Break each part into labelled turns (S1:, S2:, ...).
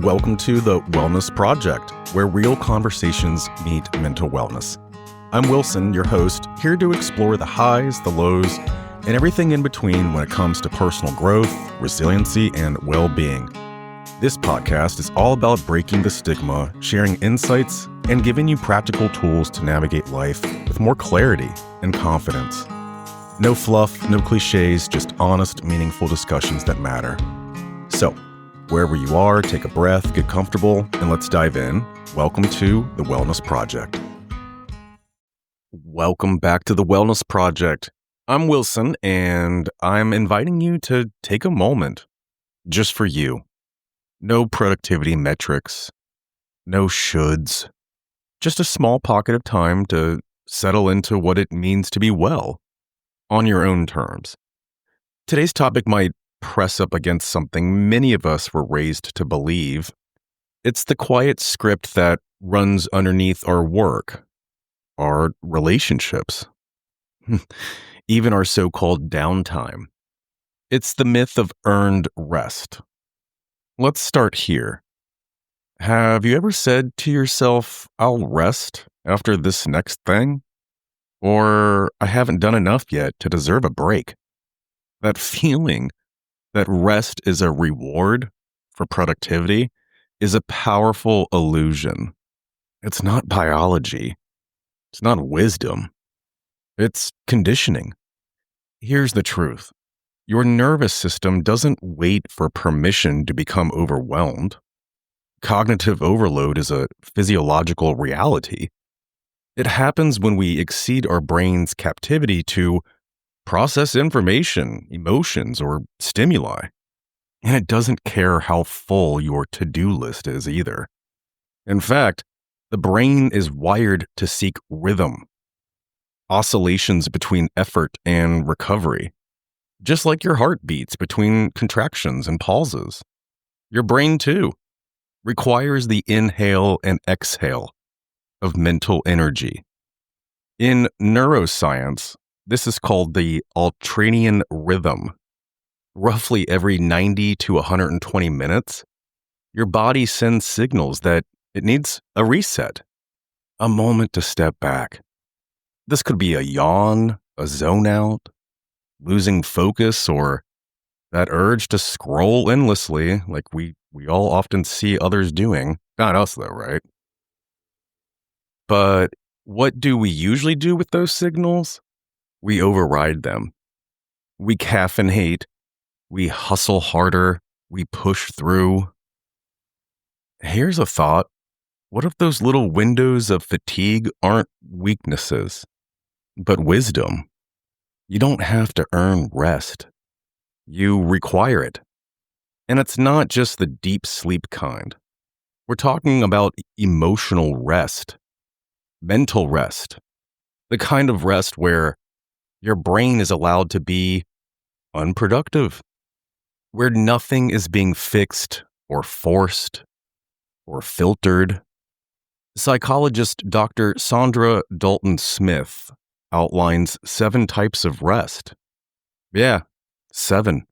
S1: Welcome to the Wellness Project, where real conversations meet mental wellness. I'm Wilson, your host, here to explore the highs, the lows, and everything in between when it comes to personal growth, resiliency, and well-being. This podcast is all about breaking the stigma, sharing insights, and giving you practical tools to navigate life with more clarity and confidence. No fluff, no cliches, just honest, meaningful discussions that matter. So, wherever you are, take a breath, get comfortable, and let's dive in. Welcome to the Wellness Project. Welcome back to the Wellness Project. I'm Wilson, and I'm inviting you to take a moment just for you. No productivity metrics, no shoulds, just a small pocket of time to settle into what it means to be well on your own terms. Today's topic might press up against something many of us were raised to believe. It's the quiet script that runs underneath our work, our relationships, even our so-called downtime. It's the myth of earned rest. Let's start here. Have you ever said to yourself, I'll rest after this next thing? Or I haven't done enough yet to deserve a break? That feeling that rest is a reward for productivity is a powerful illusion. It's not biology. It's not wisdom. It's conditioning. Here's the truth. Your nervous system doesn't wait for permission to become overwhelmed. Cognitive overload is a physiological reality. It happens when we exceed our brain's capacity to process information, emotions, or stimuli. And it doesn't care how full your to-do list is either. In fact, the brain is wired to seek rhythm, oscillations between effort and recovery, just like your heart beats between contractions and pauses. Your brain, too, requires the inhale and exhale of mental energy. In neuroscience, this is called the ultradian rhythm. Roughly every 90 to 120 minutes, your body sends signals that it needs a reset, a moment to step back. This could be a yawn, a zone out, losing focus, or that urge to scroll endlessly like we all often see others doing. Not us though, right? But what do we usually do with those signals? We override them. We caffeinate. We hustle harder. We push through. Here's a thought. What if those little windows of fatigue aren't weaknesses, but wisdom? You don't have to earn rest. You require it. And it's not just the deep sleep kind. We're talking about emotional rest, mental rest, the kind of rest where your brain is allowed to be unproductive, where nothing is being fixed or forced or filtered. Psychologist Dr. Sandra Dalton Smith outlines 7 types of rest. Yeah, 7.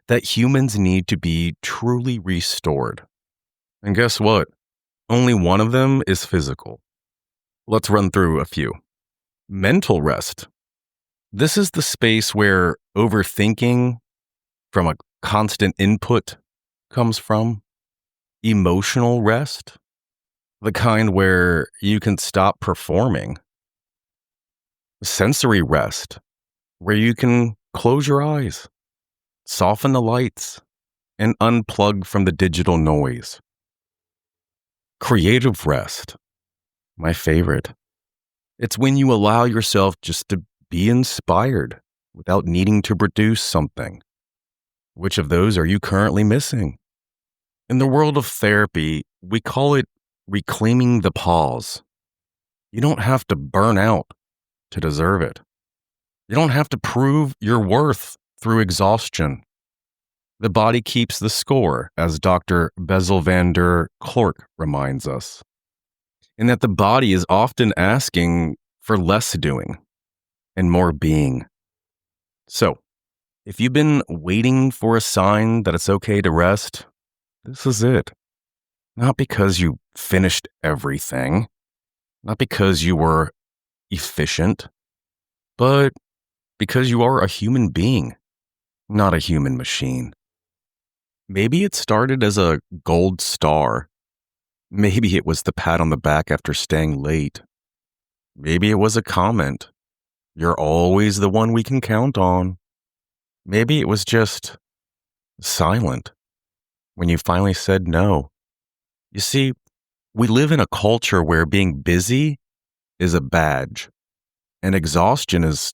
S1: That humans need to be truly restored. And guess what? Only one of them is physical. Let's run through a few. Mental rest. This is the space where overthinking from a constant input comes from. Emotional rest, the kind where you can stop performing. Sensory rest, where you can close your eyes, soften the lights, and unplug from the digital noise. Creative rest, my favorite. It's when you allow yourself just to be inspired without needing to produce something. Which of those are you currently missing? In the world of therapy, we call it reclaiming the pause. You don't have to burn out to deserve it. You don't have to prove your worth through exhaustion. The body keeps the score, as Dr. Bessel van der Kolk reminds us, and that the body is often asking for less doing and more being. So, if you've been waiting for a sign that it's okay to rest, this is it. Not because you finished everything, not because you were efficient, but because you are a human being, not a human machine. Maybe it started as a gold star. Maybe it was the pat on the back after staying late. Maybe it was a comment. You're always the one we can count on. Maybe it was just silent when you finally said no. You see, we live in a culture where being busy is a badge and exhaustion is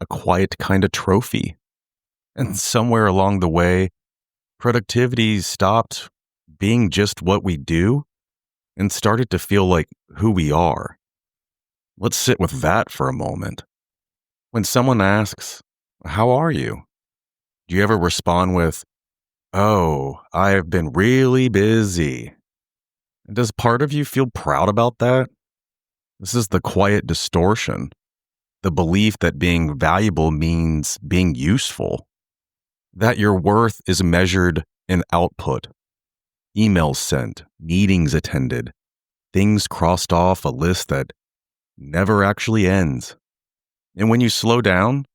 S1: a quiet kind of trophy. And somewhere along the way, productivity stopped being just what we do and started to feel like who we are. Let's sit with that for a moment. When someone asks, "How are you?" do you ever respond with, "Oh, I've been really busy"? And does part of you feel proud about that? This is the quiet distortion, the belief that being valuable means being useful, that your worth is measured in output, emails sent, meetings attended, things crossed off a list that never actually ends. And when you slow down,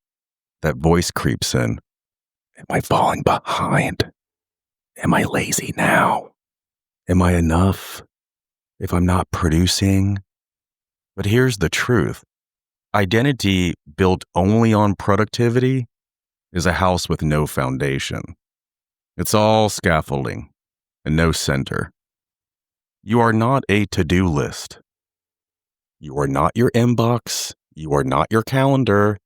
S1: that voice creeps in. Am I falling behind? Am I lazy now? Am I enough if I'm not producing? But here's the truth. Identity built only on productivity is a house with no foundation. It's all scaffolding and no center. You are not a to-do list. You are not your inbox. You are not your calendar.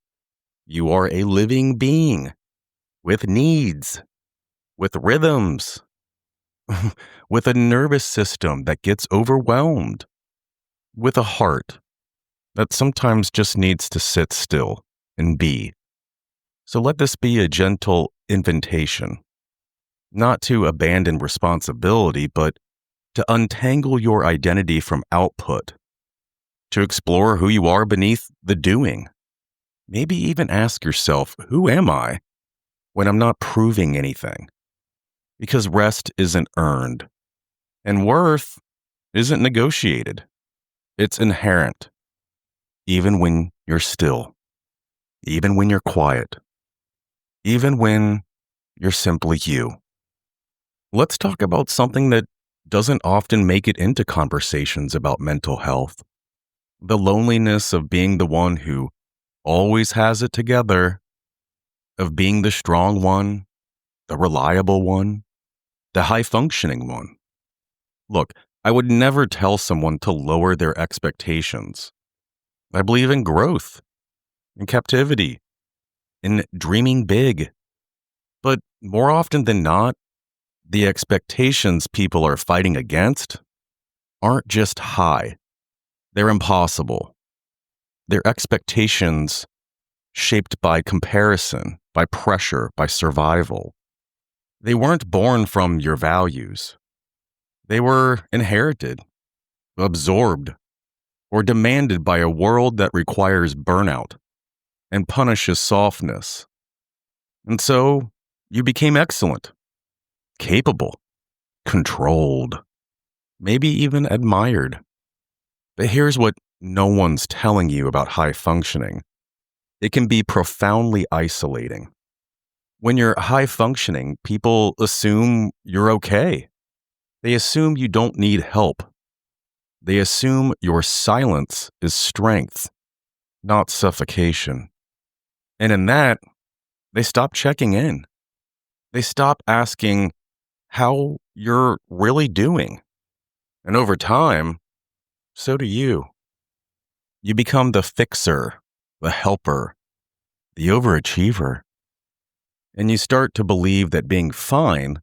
S1: You are a living being with needs, with rhythms, with a nervous system that gets overwhelmed, with a heart that sometimes just needs to sit still and be. So let this be a gentle invitation, not to abandon responsibility, but to untangle your identity from output, to explore who you are beneath the doing. Maybe even ask yourself, who am I when I'm not proving anything? Because rest isn't earned, and worth isn't negotiated. It's inherent, even when you're still, even when you're quiet, even when you're simply you. Let's talk about something that doesn't often make it into conversations about mental health. The loneliness of being the one who always has it together, of being the strong one, the reliable one, the high-functioning one. Look, I would never tell someone to lower their expectations. I believe in growth, in captivity, in dreaming big. But more often than not, the expectations people are fighting against aren't just high. They're impossible. They're expectations shaped by comparison, by pressure, by survival. They weren't born from your values. They were inherited, absorbed, or demanded by a world that requires burnout and punishes softness. And so you became excellent, capable, controlled, maybe even admired. But here's what no one's telling you about high functioning. It can be profoundly isolating. When you're high functioning, people assume you're okay. They assume you don't need help. They assume your silence is strength, not suffocation. And in that, they stop checking in. They stop asking how you're really doing. And over time, so do you. You become the fixer, the helper, the overachiever. And you start to believe that being fine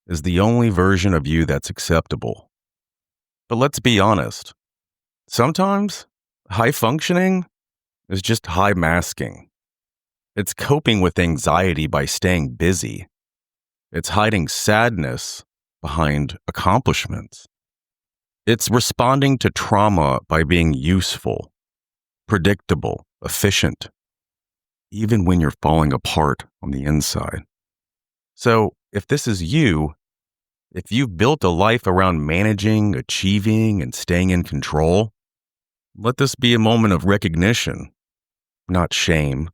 S1: is the only version of you that's acceptable. But let's be honest. Sometimes high functioning is just high masking. It's coping with anxiety by staying busy. It's hiding sadness behind accomplishments. It's responding to trauma by being useful, predictable, efficient, even when you're falling apart on the inside. So if this is you, If you've built a life around managing, achieving, and staying in control, let this be a moment of recognition, not shame.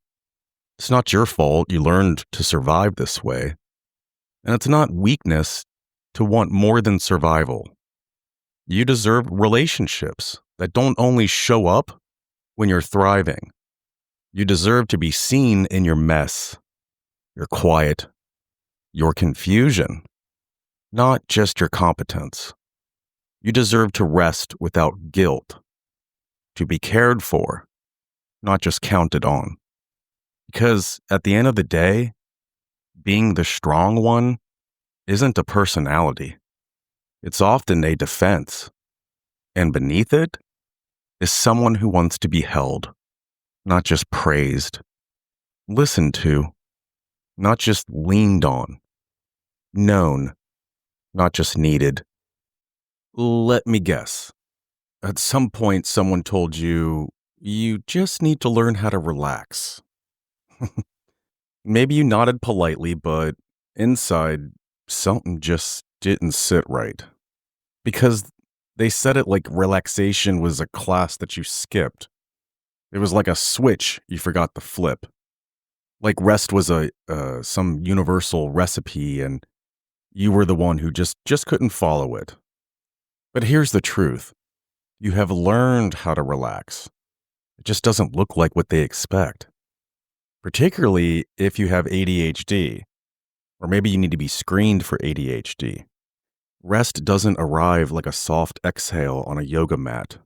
S1: It's not your fault you learned to survive this way. And it's not weakness to want more than survival. You deserve relationships that don't only show up when you're thriving. You deserve to be seen in your mess, your quiet, your confusion, not just your competence. You deserve to rest without guilt, to be cared for, not just counted on. Because at the end of the day, being the strong one isn't a personality. It's often a defense. And beneath it is someone who wants to be held, not just praised, listened to, not just leaned on, known, not just needed. Let me guess. At some point, someone told you, you just need to learn how to relax. Maybe you nodded politely, but inside, something just didn't sit right. Because they said it like relaxation was a class that you skipped. It was like a switch you forgot to flip. Like rest was some universal recipe and you were the one who just couldn't follow it. But here's the truth. You have learned how to relax. It just doesn't look like what they expect. Particularly if you have ADHD, or maybe you need to be screened for ADHD. Rest doesn't arrive like a soft exhale on a yoga mat.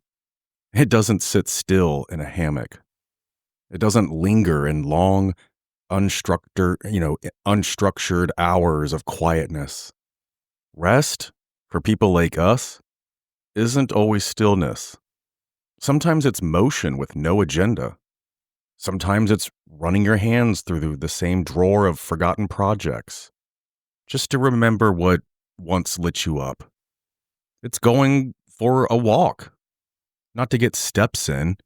S1: It doesn't sit still in a hammock. It doesn't linger in long, unstructured hours of quietness. Rest, for people like us, isn't always stillness. Sometimes it's motion with no agenda. Sometimes it's running your hands through the same drawer of forgotten projects, just to remember what once lit you up. It's going for a walk, not to get steps in,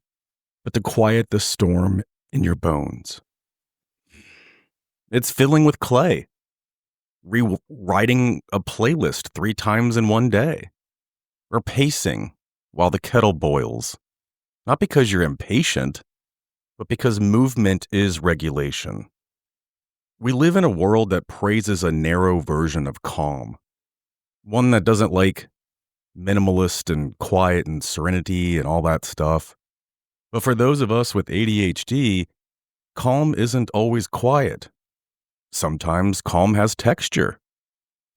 S1: but to quiet the storm in your bones. It's filling with clay, rewriting a playlist 3 times in one day, or pacing while the kettle boils. Not because you're impatient, but because movement is regulation. We live in a world that praises a narrow version of calm, one that doesn't like minimalist and quiet and serenity and all that stuff. But for those of us with ADHD, calm isn't always quiet. Sometimes calm has texture.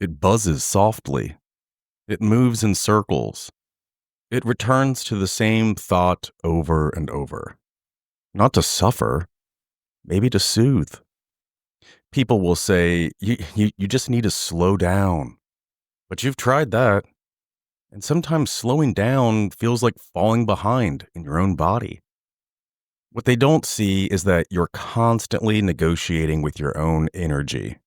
S1: It buzzes softly. It moves in circles. It returns to the same thought over and over. Not to suffer, maybe to soothe. People will say, you just need to slow down. But you've tried that. And sometimes slowing down feels like falling behind in your own body. What they don't see is that you're constantly negotiating with your own energy.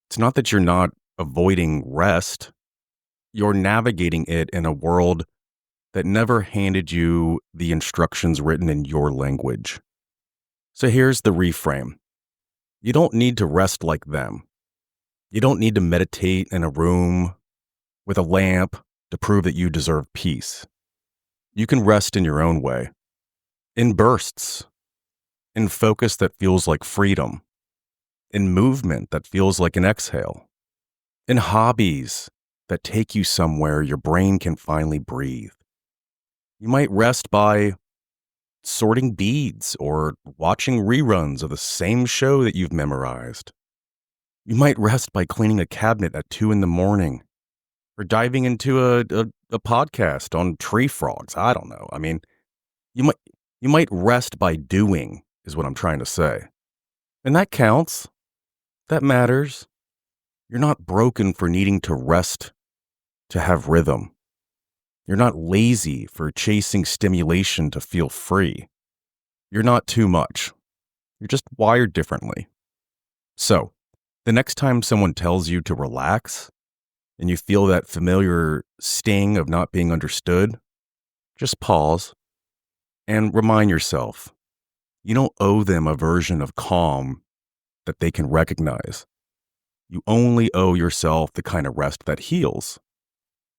S1: It's not that you're not avoiding rest. You're navigating it in a world that never handed you the instructions written in your language. So here's the reframe. You don't need to rest like them. You don't need to meditate in a room with a lamp to prove that you deserve peace. You can rest in your own way, in bursts, in focus that feels like freedom, in movement that feels like an exhale, in hobbies that take you somewhere your brain can finally breathe. You might rest by sorting beads or watching reruns of the same show that you've memorized. You might rest by cleaning a cabinet at 2 a.m. or diving into a podcast on tree frogs. I don't know. I mean, you might rest by doing is what I'm trying to say. And that counts. That matters. You're not broken for needing to rest to have rhythm. You're not lazy for chasing stimulation to feel free. You're not too much. You're just wired differently. So, the next time someone tells you to relax and you feel that familiar sting of not being understood, just pause and remind yourself, you don't owe them a version of calm that they can recognize. You only owe yourself the kind of rest that heals.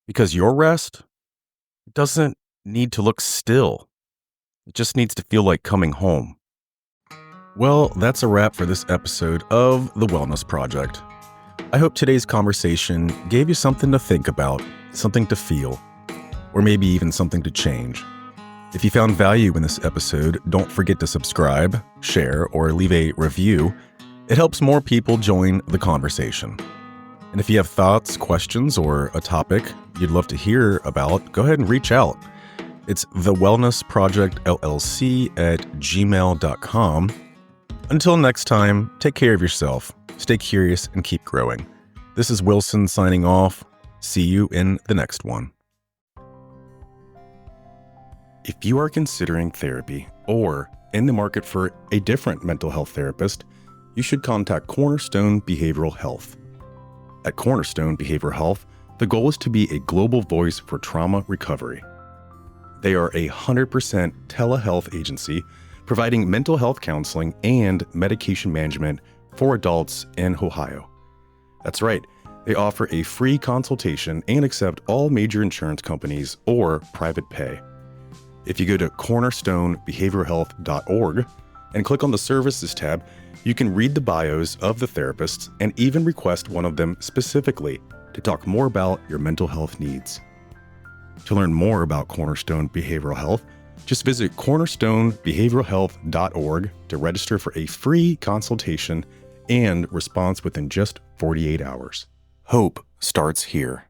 S1: Because your rest doesn't need to look still. It just needs to feel like coming home. Well, that's a wrap for this episode of The Wellness Project. I hope today's conversation gave you something to think about, something to feel, or maybe even something to change. If you found value in this episode, don't forget to subscribe, share, or leave a review. It helps more people join the conversation. And if you have thoughts, questions, or a topic you'd love to hear about, go ahead and reach out. It's thewellnessprojectllc@gmail.com. Until next time, take care of yourself, stay curious, and keep growing. This is Wilson signing off. See you in the next one. If you are considering therapy or in the market for a different mental health therapist, you should contact Cornerstone Behavioral Health. At Cornerstone Behavioral Health, the goal is to be a global voice for trauma recovery. They are a 100% telehealth agency providing mental health counseling and medication management for adults in Ohio. That's right, they offer a free consultation and accept all major insurance companies or private pay. If you go to cornerstonebehavioralhealth.org and click on the Services tab, you can read the bios of the therapists and even request one of them specifically to talk more about your mental health needs. To learn more about Cornerstone Behavioral Health, just visit cornerstonebehavioralhealth.org to register for a free consultation and response within just 48 hours. Hope starts here.